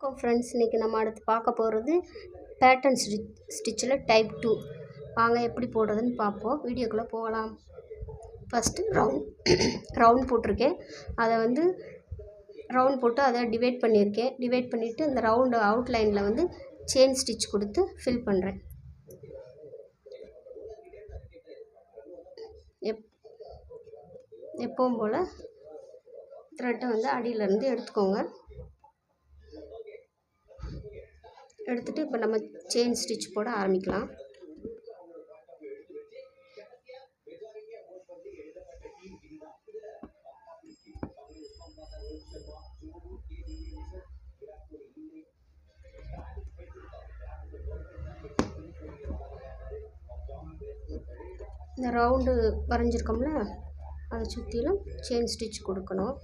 வணக்கம் ஃப்ரெண்ட்ஸ். இன்றைக்கி நம்ம அடுத்து பார்க்க போகிறது பேட்டர்ன் ஸ்டிச்சில் டைப் 2. வாங்க எப்படி போடுறதுன்னு பார்ப்போம். வீடியோக்குள்ளே போகலாம். ஃபஸ்ட்டு ரவுண்ட் போட்டிருக்கேன். அதை ரவுண்ட் போட்டு அதை டிவைட் பண்ணியிருக்கேன். டிவைட் பண்ணிவிட்டு அந்த ரவுண்டு அவுட்லைனில் செயின் ஸ்டிச் கொடுத்து ஃபில் பண்ணுறேன். எப்பவும் போல் த்ரெட்டை அடியிலேருந்து எடுத்துக்கோங்க. எடுத்துகிட்டு இப்போ நம்ம செயின் ஸ்டிச் போட ஆரம்பிக்கலாம். இந்த ரவுண்டு வரைஞ்சிருக்கோம்ல, அதை சுற்றிலும் செயின் ஸ்டிச் கொடுக்கணும்.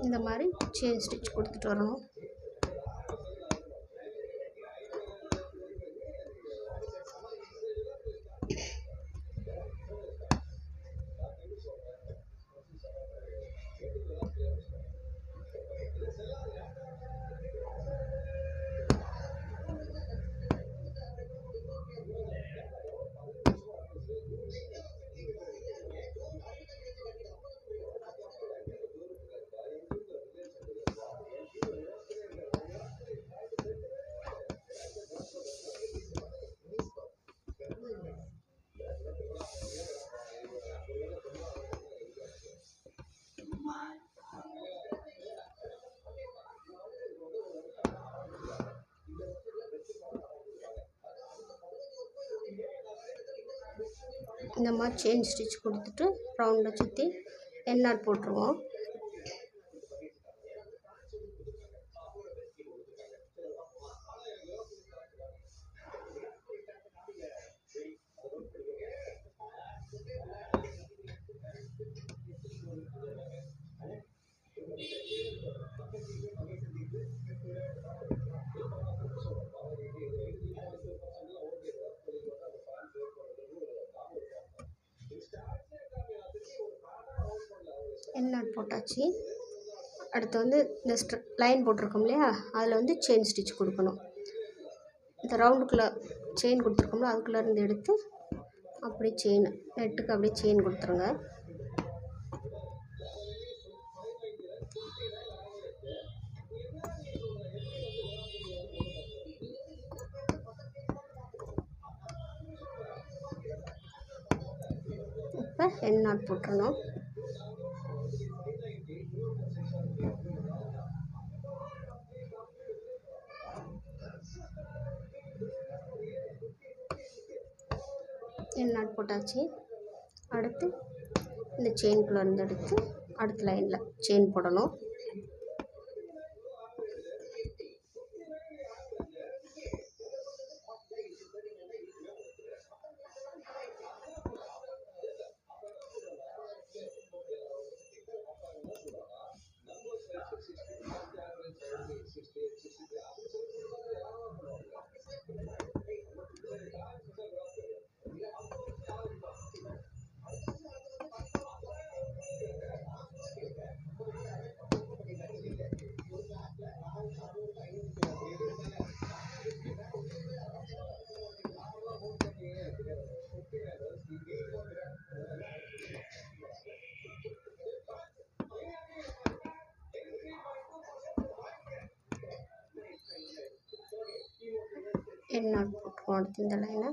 இந்த மாதிரி செயின் ஸ்டிச் கொடுத்துட்டு வரணும். இந்த மாதிரி செயின் ஸ்டிச் கொடுத்துட்டு ரவுண்டை சுற்றி எண்ணாட் போட்டுருவோம். எண்ணாட் போட்டாச்சு. அடுத்து இந்த லைன் போட்டிருக்கோம் இல்லையா, அதில் செயின் ஸ்டிச் கொடுக்கணும். இந்த ரவுண்டுக்குள்ளே செயின் கொடுத்துருக்கோம்ல, அதுக்குள்ளே இருந்து எடுத்து அப்படியே செயின் நெட்டுக்கு அப்படியே செயின் கொடுத்துருங்க. இப்போ எண்ணாட் போட்டுறணும். எண்ணாட் போட்டாச்சு. அடுத்து இந்த செயின்குள்ளே இருந்து எடுத்து அடுத்த லைனில் செயின் போடணும். எண்ணாட் போட்டுருவோம். அடுத்து இந்த லைனை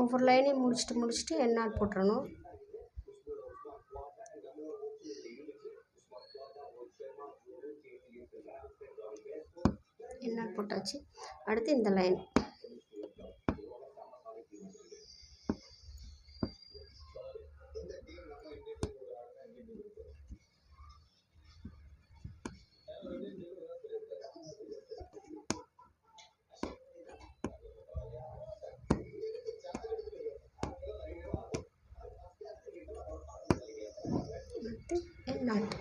ஒவ்வொரு லைனையும் முடிச்சுட்டு எண்ணாட் போட்டுறணும். எண்ணாட் போட்டாச்சு. அடுத்து இந்த லைன் knot.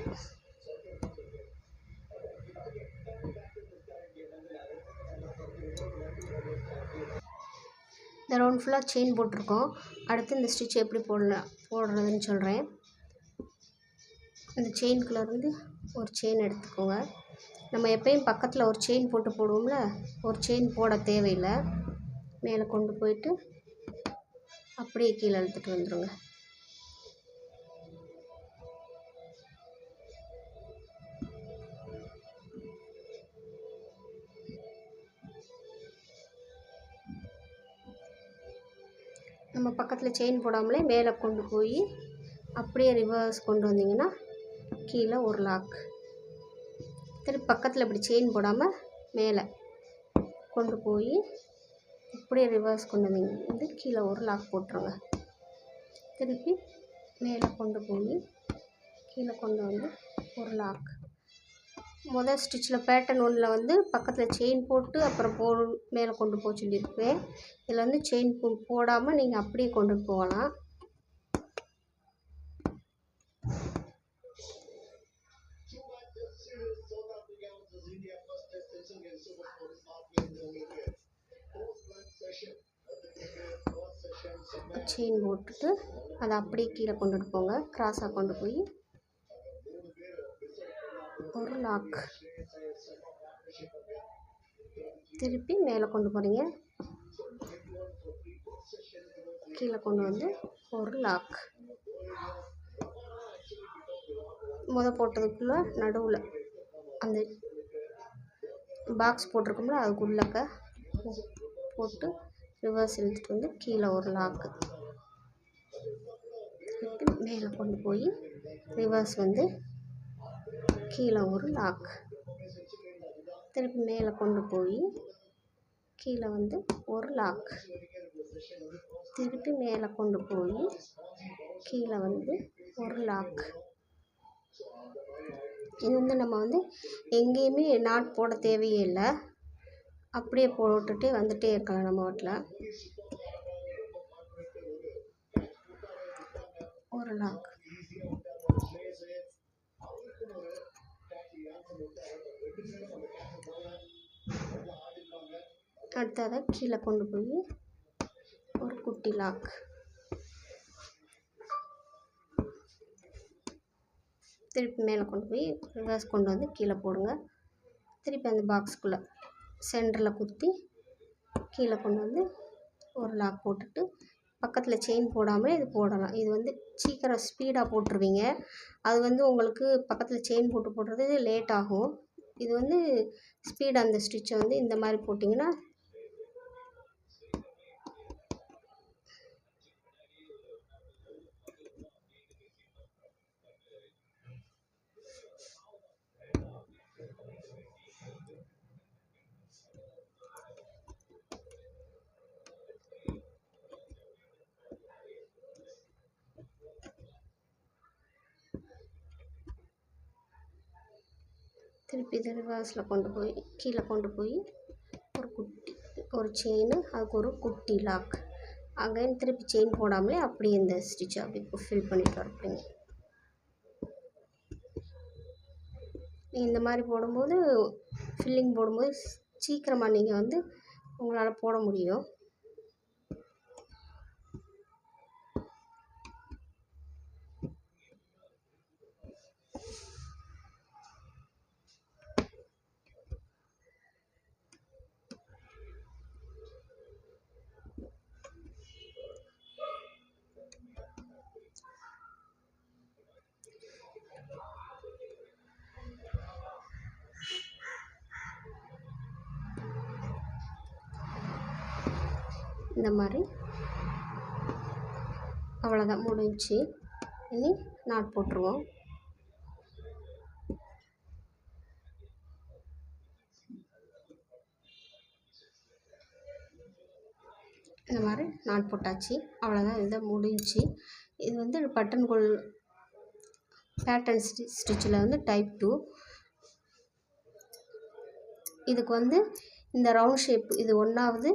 இந்த ரவுண்ட் ஃபுல்லாக செயின் போட்டிருக்கோம். அடுத்து இந்த ஸ்டிச் எப்படி போடுறதுன்னு சொல்கிறேன். இந்த செயின்குள்ளேருந்து ஒரு செயின் எடுத்துக்கோங்க. நம்ம எப்பயும் பக்கத்தில் ஒரு செயின் போட்டு போடுவோம்ல, ஒரு செயின் போட தேவையில்லை. மேலே கொண்டு போயிட்டு அப்படியே கீழே இழுத்துட்டு வந்துடுங்க. நம்ம பக்கத்தில் செயின் போடாமலே மேலே கொண்டு போய் அப்படியே ரிவர்ஸ் கொண்டு வந்தீங்கன்னா கீழே ஒரு லாக். திருப்பி பக்கத்தில் இப்படி செயின் போடாமல் மேலே கொண்டு போய் அப்படியே ரிவர்ஸ் கொண்டு வந்தீங்க கீழே ஒரு லாக் போட்டுருங்க. திருப்பி மேலே கொண்டு போய் கீழே கொண்டு வந்து ஒரு லாக். முதல் ஸ்டிச்சில் பேட்டர்ன் 1ல் வந்து பக்கத்தில் செயின் போட்டு அப்புறம் மேலே கொண்டு போக சொல்லியிருப்பேன். இதில் வந்து செயின் போடாமல் நீங்கள் அப்படியே கொண்டு போகலாம். செயின் போட்டுட்டு அதை அப்படியே கீழே கொண்டுட்டு போங்க. கிராஸாக கொண்டு போய் ஒரு லாக். திருப்பி மேலே கொண்டு போகிறீங்க, கீழே கொண்டு வந்து ஒரு லாக். போட்டதுக்குள்ளே நடுவில் அந்த பாக்ஸ் போட்டிருக்கோம்ல அதுக்குள்ளக்க போட்டு ரிவர்ஸ் இழுத்துட்டு வந்து கீழே ஒரு லாக்கு. திருப்பி மேலே கொண்டு போய் ரிவர்ஸ் வந்து கீழே ஒரு லாக். திருப்பி மேலே கொண்டு போய் கீழே வந்து ஒரு லாக். திருப்பி மேலே கொண்டு போய் கீழே வந்து ஒரு லாக். இது வந்து நம்ம வந்து எங்கேயுமே நாட் போட தேவையே இல்லை. அப்படியே போட்டுகிட்டே வந்துகிட்டே இருக்கலாம். நம்ம வாட்டில் ஒரு லாக். அடுத்ததை கீழே கொண்டு போய் ஒரு குட்டி லாக். திருப்பி மேலே கொண்டு போய் ரிவர்ஸ் கொண்டு வந்து கீழே போடுங்க. திருப்பி அந்த பாக்ஸுக்குள்ளே சென்டரில் குத்தி கீழே கொண்டு வந்து ஒரு லாக் போட்டுட்டு பக்கத்தில் செயின் போடாமல் இது போடலாம். இது வந்து சீக்கிரம் ஸ்பீடாக போட்டுருவீங்க. அது வந்து உங்களுக்கு பக்கத்தில் செயின் போட்டு போடுறது லேட் ஆகும். இது வந்து ஸ்பீடாக அந்த ஸ்டிச்சை வந்து இந்த மாதிரி போட்டிங்கன்னா திருப்பி இது ரிவர்ஸில் கொண்டு போய் கீழே கொண்டு போய் ஒரு செயின், அதுக்கு ஒரு குட்டி லாக். அகைன் திருப்பி செயின் போடாமலே அப்படியே இந்த ஸ்டிச்சை அப்படி ஃபில் பண்ணிட்டு வரப்பீங்க. இந்த மாதிரி போடும்போது ஃபில்லிங் போடும்போது சீக்கிரமாக நீங்கள் வந்து உங்களால் போட முடியும். இந்த மாதிரி அவ்வளோதான், முடிஞ்சு. இனி நாட் போட்டுருவோம். இந்த மாதிரி நாட் போட்டாச்சு, அவ்வளோதான். இதை முடிஞ்சு. இது வந்து பட்டன் கோல் பேட்டர்ன் ஸ்டிச்சில் வந்து டைப் 2. இதுக்கு வந்து இந்த ரவுண்ட் ஷேப் இது 1வது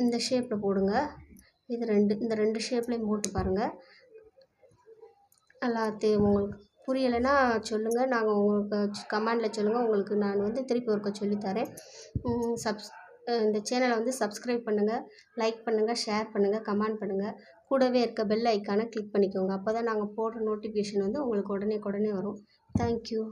இந்த ஷேப்பில் போடுங்க. இது இந்த 2 ஷேப்லேயும் போட்டு பாருங்கள். எல்லாத்தையும் உங்களுக்கு புரியலைன்னா சொல்லுங்கள், நாங்கள் உங்களுக்கு கமெண்டில் சொல்லுங்கள். உங்களுக்கு நான் வந்து திருப்பி ஒருக்க சொல்லித்தரேன். இந்த சேனலை வந்து சப்ஸ்கிரைப் பண்ணுங்கள், லைக் பண்ணுங்கள், ஷேர் பண்ணுங்கள், கமெண்ட் பண்ணுங்கள். கூடவே இருக்க பெல் ஐக்கானை கிளிக் பண்ணிக்கோங்க. அப்போ தான் நாங்கள் போடுற நோட்டிஃபிகேஷன் வந்து உங்களுக்கு உடனே வரும். தேங்க்யூ.